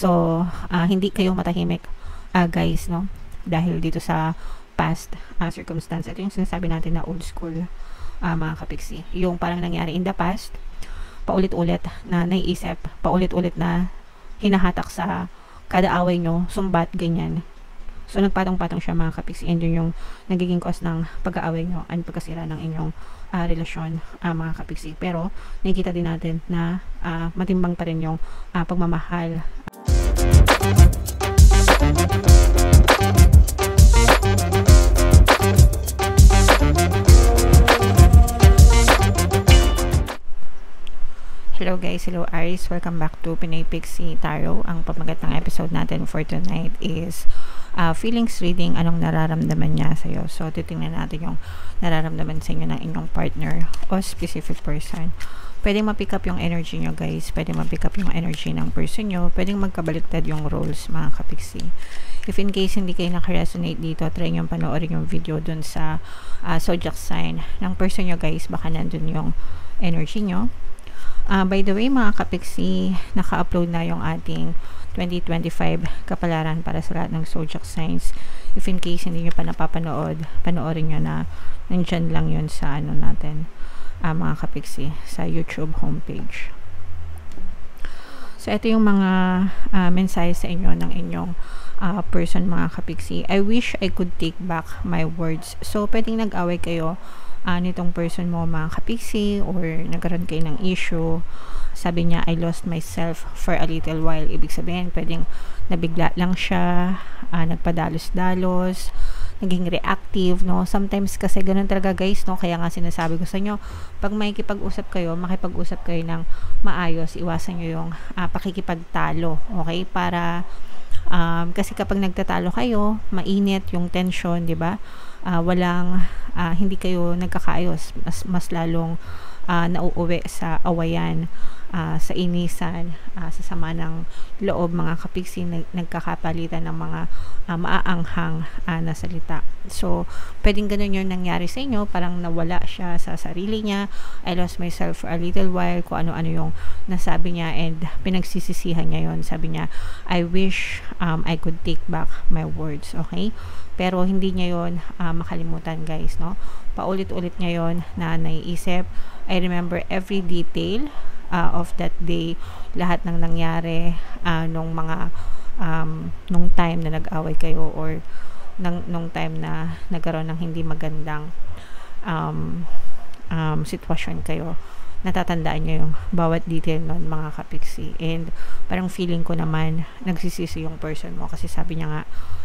So, hindi kayo matahimik, guys, no? Dahil dito sa past circumstance. Ito yung sinasabi natin na old school, mga kapiksi. Yung parang nangyari in the past, paulit-ulit na naiisip, paulit-ulit na hinahatak sa kada away nyo, sumbat, ganyan. So, nagpatong-patong siya, mga kapiksi, and yun yung nagiging cause ng pag-aaway nyo and pagkasira ng inyong relasyon, mga kapiksi. Pero, nakikita din natin na matimbang pa rin yung pagmamahal. Hello guys, hello Aries, welcome back to Pinay Pixie Tarot. Ang pamagat ng episode natin for tonight is feelings reading, anong nararamdaman niya sa'yo. So, titingnan natin yung nararamdaman sa inyo ng inyong partner o specific person. Pwedeng ma-pick up yung energy nyo guys, pwedeng ma-pick up yung energy ng person nyo, pwedeng magkabaliktad yung roles, mga kapiksi. If in case hindi kayo naka-resonate dito, try nyo panoorin yung video dun sa zodiac sign ng person nyo guys, baka nandun yung energy nyo. By the way, mga kapiksi, naka-upload na yung ating 2025 kapalaran para sa lahat ng zodiac signs. If in case hindi nyo pa napapanood, panoorin nyo na, nandyan lang yun sa ano natin, mga kapiksi, sa YouTube homepage. So, ito yung mga mensahe sa inyo ng inyong person, mga kapiksi. I wish I could take back my words. So, pwedeng nag-away kayo nitong person mo, mga kapiksi, or nagkaroon kayo ng issue. Sabi niya, I lost myself for a little while. Ibig sabihin, pwedeng nabigla lang siya, nagpadalos-dalos, naging reactive, no? Sometimes kasi ganun talaga guys, no? Kaya nga sinasabi ko sa inyo, pag makikipag-usap kayo, makipag-usap kayo ng maayos, iwasan nyo yung pakikipagtalo, okay? Para kasi kapag nagtatalo kayo, mainit yung tension, di ba? Hindi kayo nagkakaayos, mas lalong nauuwi sa awayan, sa inisan, sa sama ng loob, mga kapiksi, nagkakapalitan ng mga maaanghang na salita. So, pwedeng ganun yung nangyari sa inyo, parang nawala siya sa sarili niya. I lost myself for a little while, kung ano-ano yung nasabi niya, and pinagsisisihan niya yun. Sabi niya, I wish I could take back my words, okay? Pero hindi niya yun makalimutan guys, no? Paulit-ulit niya yun na naiisip. I remember every detail of that day, lahat ng nangyari nung time na nag-away kayo, or nung time na nagkaroon ng hindi magandang sitwasyon kayo. Natatandaan niyo yung bawat detail nun, mga kapiksi. And parang feeling ko naman nagsisisi yung person mo, kasi sabi niya nga,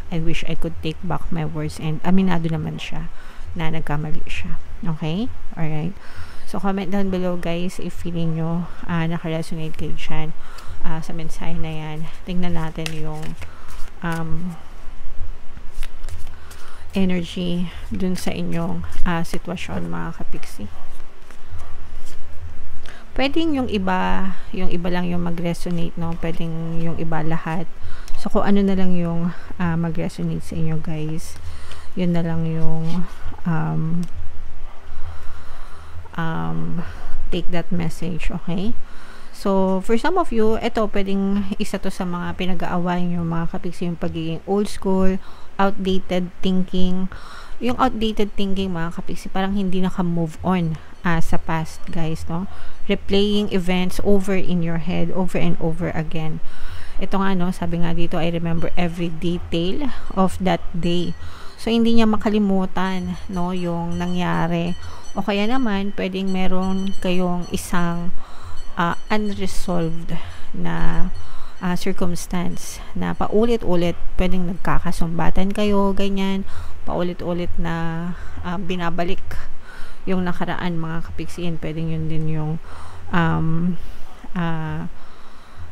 I wish I could take back my words, and aminado naman siya na nagkamali siya. Okay? Alright. So, comment down below guys if feeling nyo naka-resonate kayo dyan sa mensahe na yan. Tingnan natin yung energy dun sa inyong sitwasyon, mga kapiksi. Pwedeng yung iba lang yung mag-resonate, no? Pwedeng yung iba lahat. So, kung ano na lang yung mag-resonate sa inyo guys, yun na lang yung take that message, okay? So, for some of you, ito, pwedeng isa to sa mga pinag-aawayan yung mga kapiksi, yung pagiging old school, outdated thinking. Yung outdated thinking, mga kapiksi, parang hindi naka-move on sa past, guys, no? Replaying events over in your head, over and over again. Ito nga, no, sabi nga dito, I remember every detail of that day. So, hindi niya makalimutan, no, yung nangyari. O kaya naman, pwedeng meron kayong isang unresolved na circumstance na paulit-ulit, pwedeng nagkakasumbatan kayo, ganyan, paulit-ulit na binabalik yung nakaraan, mga kapiksiin. Pwedeng yun din yung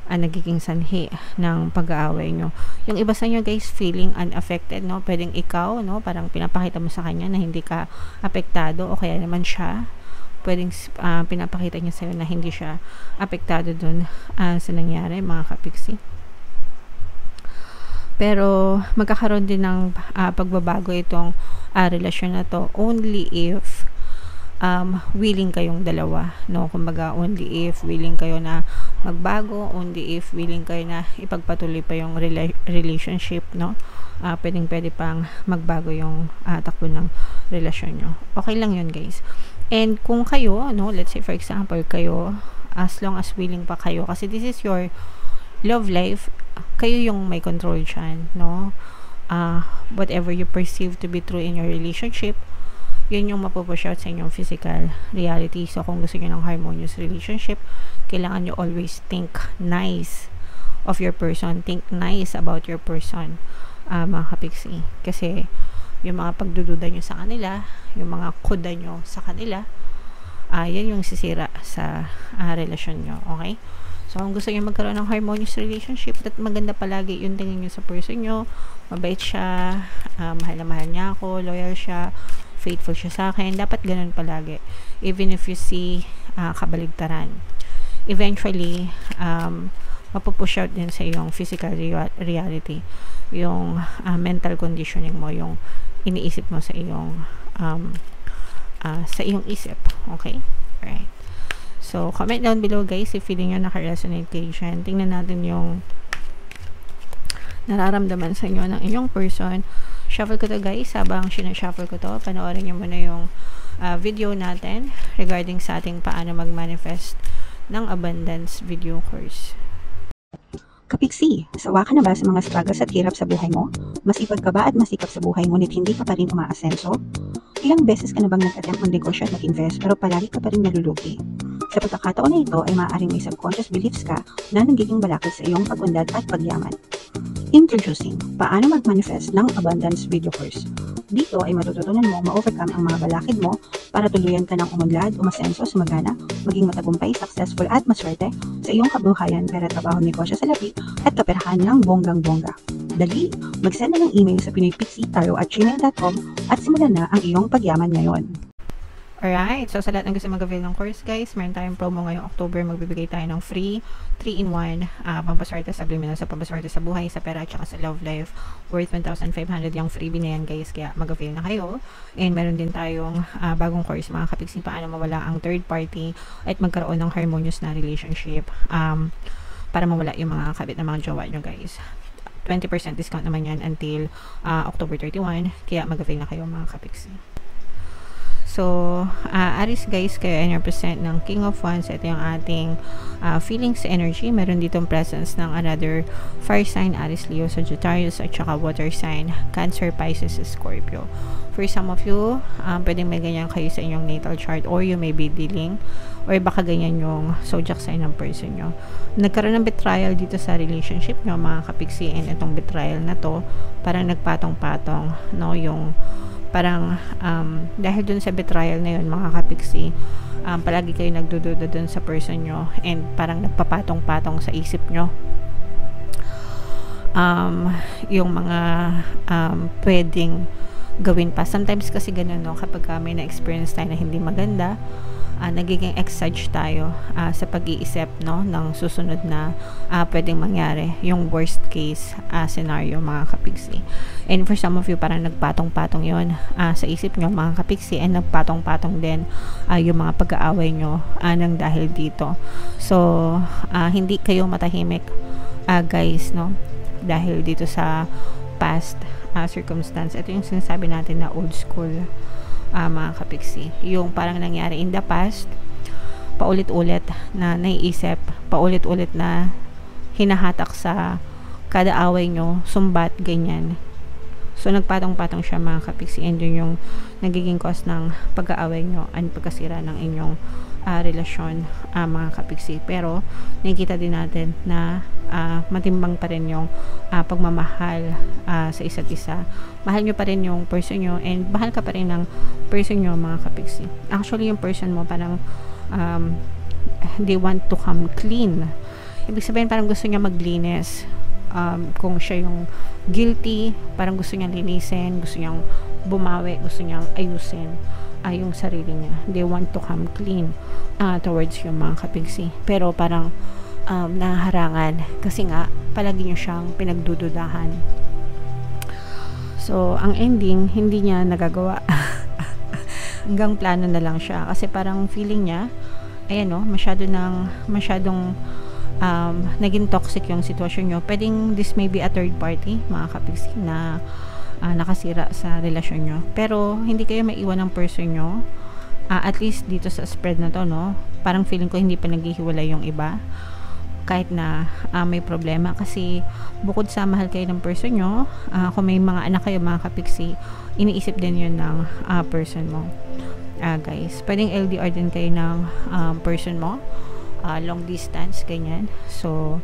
nagiging sanhi ng pag-aaway nyo. Yung iba sa inyo guys, feeling unaffected, no? Pwedeng ikaw, no? Parang pinapakita mo sa kanya na hindi ka apektado, o kaya naman siya, pwedeng pinapakita niya sa'yo na hindi siya apektado dun sa nangyari, mga kapiksi. Pero magkakaroon din ng pagbabago itong relasyon na to only if willing kayong dalawa, no? Kumbaga, only if willing kayo na magbago, only if willing kayo na ipagpatuloy pa yung relationship, no? Pwede pang magbago yung takbo ng relasyon nyo. Okay lang yun, guys. And kung kayo, no, let's say for example, kayo, as long as willing pa kayo, kasi this is your love life, kayo yung may control dyan, no? Whatever you perceive to be true in your relationship, yun yung mapupush out sa inyong physical reality. So, kung gusto nyo ng harmonious relationship, kailangan nyo always think nice of your person. Think nice about your person, mga kapiksi. Kasi, yung mga pagdududa nyo sa kanila, yung mga kuda nyo sa kanila, yan yung sisira sa relasyon nyo. Okay? So, kung gusto nyo magkaroon ng harmonious relationship, at maganda palagi yung tingin nyo sa person nyo, mabait siya, mahal na mahal niya ako, loyal siya, faithful siya sa akin, dapat ganun palagi. Even if you see kabaligtaran. Eventually, mapupush out din sa iyong physical reality. Yung mental conditioning mo, yung iniisip mo sa iyong isip. Okay? Alright. So, comment down below guys if feeling nyo naka-resonate kayo dyan. Tingnan natin yung nararamdaman sa inyo ng inyong person. Shuffle ko to guys. Habang sinashuffle ko to, panoorin nyo muna yung video natin regarding sa ating paano mag-manifest ng abundance video course. Kapiksi, sawa ka na ba sa mga struggles at hirap sa buhay mo? Masipag ka ba at masikap sa buhay ngunit hindi ka pa rin umaasenso? Ilang beses ka na bang nag-attempt mag-negosyo at mag-invest pero palagi ka pa rin nalulugi? Sa pagkakataon na ito ay maaaring may subconscious beliefs ka na nagiging balakid sa iyong pag-unlad at pagyaman. Introducing, paano mag-manifest ng abundance video course. Dito ay matututunan mo ma-overcome ang mga balakid mo para tuluyan ka ng umunlad, umasenso, sumagana, maging matagumpay, successful at maswerte sa iyong kabuhayan, pera, trabaho, negosyo sa labi at kaperahan ng bonggang-bongga. Dali, mag-send na ng email sa pinoypixie@gmail.com at simulan na ang iyong pagyaman ngayon. Alright, so sa lahat ng gusto mag-avail ng course guys, meron tayong promo ngayong October. Magbibigay tayo ng free 3-in-1 pampaswerte sa subliminal, sa pampaswerte sa buhay, sa pera at saka sa love life, worth 1,500 yung freebie na yan guys, kaya mag-avail na kayo. And meron din tayong bagong course mga kapiksi, paano mawala ang third party at magkaroon ng harmonious na relationship, para mawala yung mga kabit na mga jowa nyo guys. 20% discount naman yan until October 31, kaya mag-avail na kayo mga kapiksi. So, Aries guys, kayo ay represent ng King of Wands. Ito yung ating feelings energy. Meron ditong presence ng another fire sign, Aries, Leo, Sagittarius, at saka water sign, Cancer, Pisces, Scorpio. For some of you, pwedeng may ganyan kayo sa inyong natal chart, or you may be dealing, or baka ganyan yung zodiac sign ng person nyo. Nagkaroon ng betrayal dito sa relationship nyo mga kapiksi, and itong betrayal na to, parang nagpatong-patong, no, yung parang dahil dun sa betrayal na yun mga kapiksi, palagi kayo nagdududa dun sa person nyo and parang nagpapatong-patong sa isip nyo yung mga pwedeng gawin pa. Sometimes kasi ganun, no, kapag may na-experience tayo na hindi maganda, nagiging exage tayo sa pag-iisip, no, ng susunod na pwedeng mangyari, yung worst case scenario mga kapiksi. And for some of you, parang nagpatong-patong yon sa isip nyo mga kapiksi, and nagpatong-patong din yung mga pag-aaway nyo nang dahil dito. So hindi kayo matahimik guys, no, dahil dito sa past circumstance. Ito yung sinasabi natin na old school mga kapiksi, yung parang nangyari in the past, paulit-ulit na naiisip, paulit-ulit na hinahatak sa kada away nyo, sumbat, ganyan. So nagpatong-patong siya mga kapiksi, and yun yung nagiging cause ng pag-aaway nyo and pagkasira ng inyong relasyon mga kapiksi. Pero nakikita din natin na matimbang pa rin yung pagmamahal sa isa't isa. Mahal nyo pa rin yung person nyo, and mahal ka pa rin ng person nyo mga kapiksi. Actually yung person mo parang they want to come clean. Ibig sabihin parang gusto niya maglinis. Kung siya yung guilty, parang gusto niyang linisin, gusto niyang bumawi, gusto niyang ayusin yung sarili niya. They want to come clean towards yung mga kapiksi. Pero parang naharangan kasi nga palagi niyo siyang pinagdududahan. So ang ending, hindi niya nagagawa. Hanggang plano na lang siya kasi parang feeling niya, ayan, no, masyadong naging toxic yung sitwasyon nyo, pwedeng this may be a third party, mga kapiksi, na nakasira sa relasyon nyo. Pero hindi kayo maiwan ng person nyo. At least dito sa spread na to, no, parang feeling ko hindi pa naghihiwalay yung iba kahit na may problema, kasi bukod sa mahal kayo ng person nyo, kung may mga anak kayo, mga kapiksi, iniisip din yun ng person mo. Guys, pwedeng LDR din kayo ng person mo, long distance, ganyan. So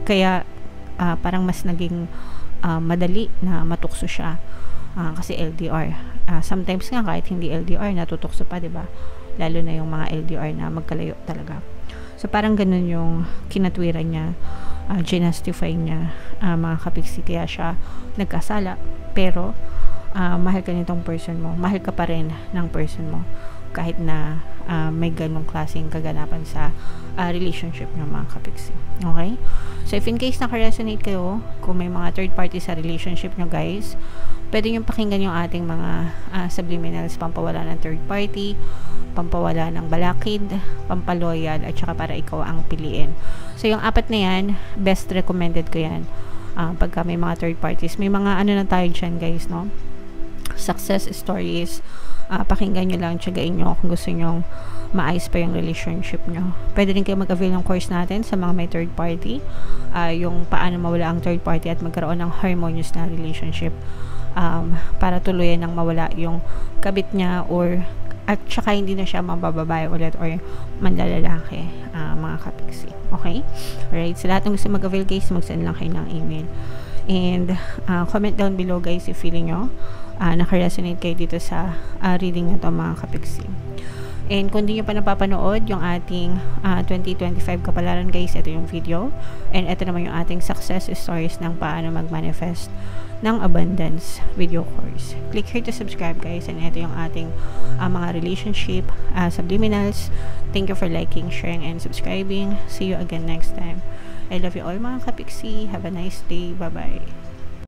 kaya parang mas naging madali na matukso siya, kasi LDR. Sometimes nga kahit hindi LDR, natutukso pa, diba? Lalo na yung mga LDR na magkalayo talaga. So parang ganun yung kinatwiran niya, ginustify niya, mga kapiksi, kaya siya nagkasala. Pero mahal ka nitong person mo, mahal ka pa rin ng person mo, kahit na may ganong klaseng kaganapan sa relationship niyo, mga kapiksi. Okay? So if in case naka-resonate kayo, kung may mga third party sa relationship niyo, guys, pwede nyo pakinggan yung ating mga subliminals, pampawala ng third party, pampawala ng balakid, pampaloyal, at saka para ikaw ang piliin. So yung 4 na yan, best recommended ko yan pagka may mga third parties. May mga ano na tayo dyan, guys, no? Success stories. Pakinggan nyo lang, tiyagain nyo kung gusto nyo maayos pa yung relationship nyo. Pwede rin kayo mag-avail ng course natin sa mga may third party, yung paano mawala ang third party at magkaroon ng harmonious na relationship, para tuluyan ng mawala yung kabit niya, or at saka hindi na siya mabababae ulit or manlalalaki, mga kapiksi. Okay? Alright, sa lahat ng gusto mag-avail, guys, mag-send lang kayo ng email. And comment down below, guys, if feeling nyo naka-resonate kayo dito sa reading na to, mga kapiksi. And kung di nyo pa napapanood yung ating 2025 kapalaran, guys, ito yung video. And ito naman yung ating success stories ng paano mag-manifest ng abundance video course. Click here to subscribe, guys. And ito yung ating mga relationship subliminals. Thank you for liking, sharing, and subscribing. See you again next time. I love you all, mga kapiksi. Have a nice day. Bye-bye.